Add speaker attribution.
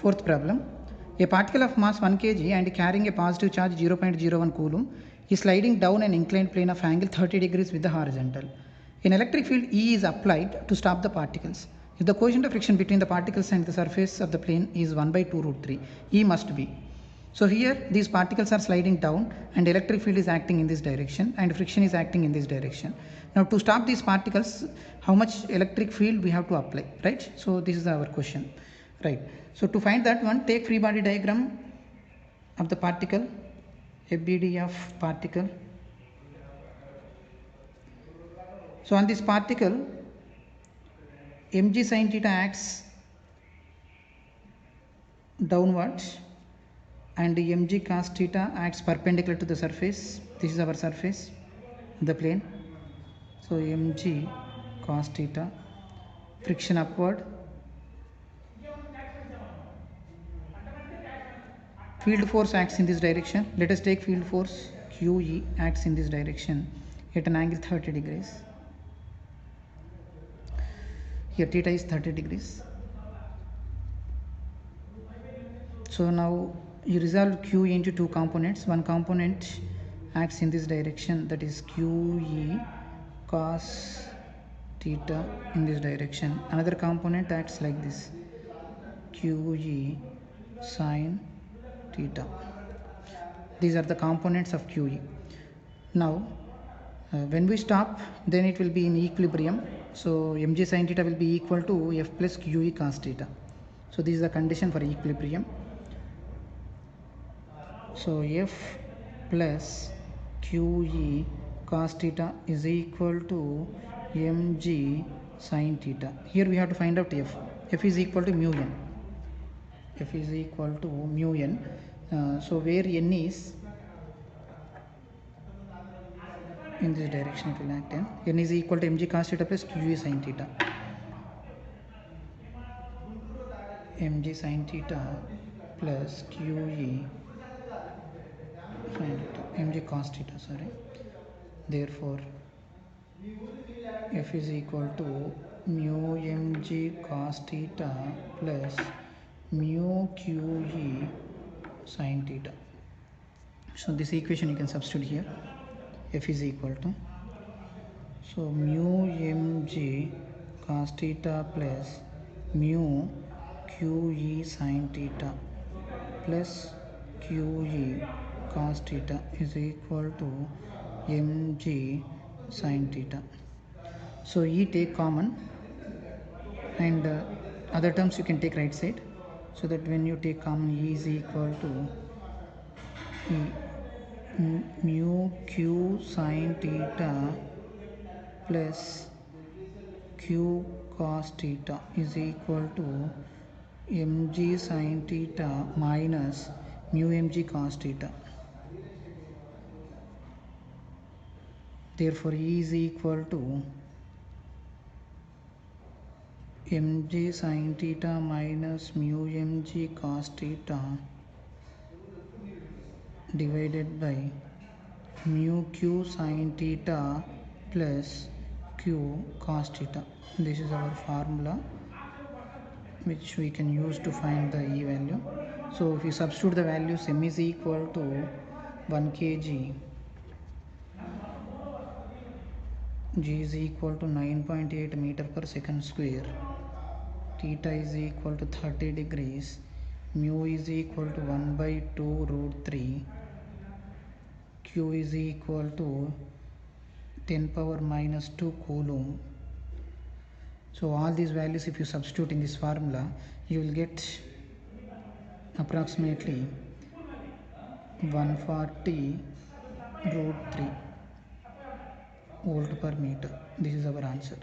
Speaker 1: Fourth problem. A particle of mass 1 kg and carrying a positive charge 0.01 coulomb is sliding down an inclined plane of angle 30 degrees with the horizontal. An electric field E is applied to stop the particles. If the coefficient of friction between the particles and the surface of the plane is 1 by 2 root 3, E must be. So here these particles are sliding down and electric field is acting in this direction and friction is acting in this direction. Now to stop these particles, how much electric field we have to apply, right? So this is our question, right? So to find that one, take free body diagram of the particle, FBD of particle. So on this particle, mg sin theta acts downwards and mg cos theta acts perpendicular to the surface. This is our surface, the plane. So mg cos theta, friction upward, field force acts in this direction. Let us take field force QE acts in this direction at an angle 30 degrees. Here theta is 30 degrees. So now you resolve QE into two components. One component acts in this direction, that is QE cos theta in this direction. Another component acts like this, QE sin theta. These are the components of QE. Now when we stop, then it will be in equilibrium. So mg sin theta will be equal to F plus QE cos theta. So this is the condition for equilibrium. So F plus QE cos theta is equal to mg sin theta. Here we have to find out F. F is equal to mu n. F is equal to mu n. So where n is in this direction, it will act n is equal to mg cos theta plus QE sin theta. Mg sin theta plus QE sin theta, mg cos theta, sorry. Therefore F is equal to mu mg cos theta plus mu QE sin theta. So this equation you can substitute here. F is equal to, so mu mg cos theta plus mu QE sin theta plus QE cos theta is equal to mg sin theta. So E take common and other terms you can take right side, so that when you take common, E is equal to mu q sin theta plus q cos theta is equal to mg sin theta minus mu mg cos theta. Therefore E is equal to mg sin theta minus mu mg cos theta divided by mu q sin theta plus q cos theta. This is our formula which we can use to find the E value. So if you substitute the values, m is equal to 1 kg, g is equal to 9.8 meter per second square, theta is equal to 30 degrees, mu is equal to 1 by 2 root 3, q is equal to 10 power minus 2 coulomb. So all these values if you substitute in this formula, you will get approximately 140 root 3 volt per meter. This is our answer.